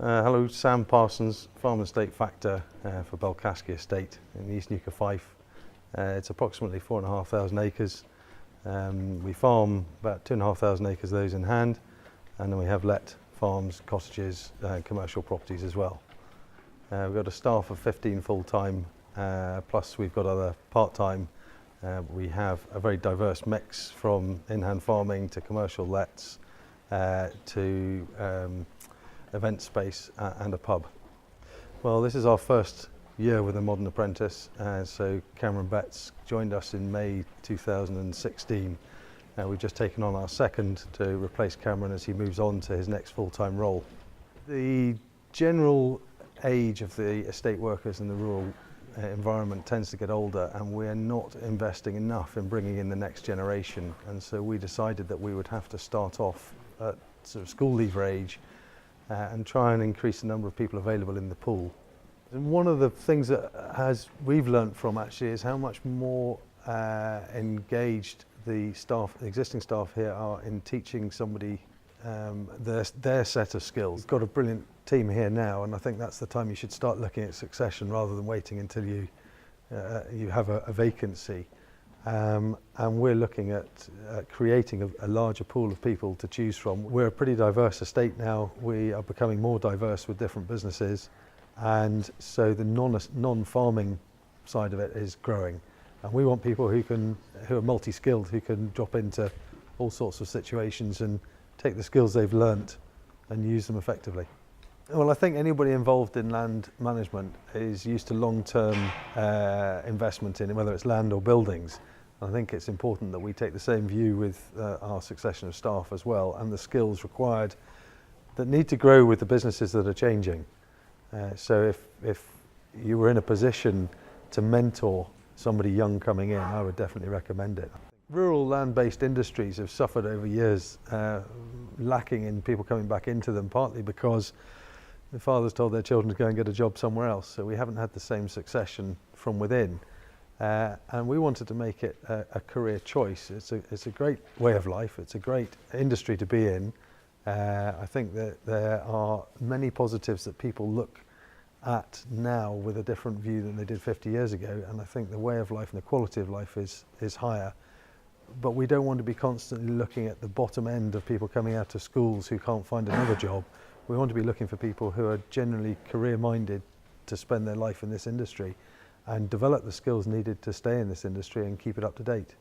Hello, Sam Parsons, Farm and Estate Factor for Balcaskie Estate in East Newcastle, Fife. It's approximately 4,500 acres. We farm about 2,500 acres of those in hand, and then we have let farms, cottages, commercial properties as well. We've got a staff of 15 full-time, plus we've got other part-time. We have a very diverse mix from in-hand farming to commercial lets to event space and a pub. Well, this is our first year with a modern apprentice, so Cameron Betts joined us in May 2016. We've just taken on our second to replace Cameron as he moves on to his next full-time role. The general age of the estate workers in the rural environment tends to get older, and we're not investing enough in bringing in the next generation, and so we decided that we would have to start off at sort of school leaver age and try and increase the number of people available in the pool. And one of the things that we've learnt from actually is how much more engaged the existing staff here are in teaching somebody their set of skills. We've got a brilliant team here now, and I think that's the time you should start looking at succession rather than waiting until you have a vacancy. And we're looking at creating a larger pool of people to choose from. We're a pretty diverse estate now. We are becoming more diverse with different businesses, and so the non-farming side of it is growing. And we want people who are multi-skilled, who can drop into all sorts of situations and take the skills they've learnt and use them effectively. Well, I think anybody involved in land management is used to long-term investment in it, whether it's land or buildings. I think it's important that we take the same view with our succession of staff as well, and the skills required that need to grow with the businesses that are changing. So if you were in a position to mentor somebody young coming in, I would definitely recommend it. Rural land-based industries have suffered over years, lacking in people coming back into them, partly because the fathers told their children to go and get a job somewhere else, so we haven't had the same succession from within. And we wanted to make it a career choice. It's a great way of life, it's a great industry to be in. I think that there are many positives that people look at now with a different view than they did 50 years ago, and I think the way of life and the quality of life is higher. But we don't want to be constantly looking at the bottom end of people coming out of schools who can't find another job. We want to be looking for people who are generally career-minded to spend their life in this industry and develop the skills needed to stay in this industry and keep it up to date.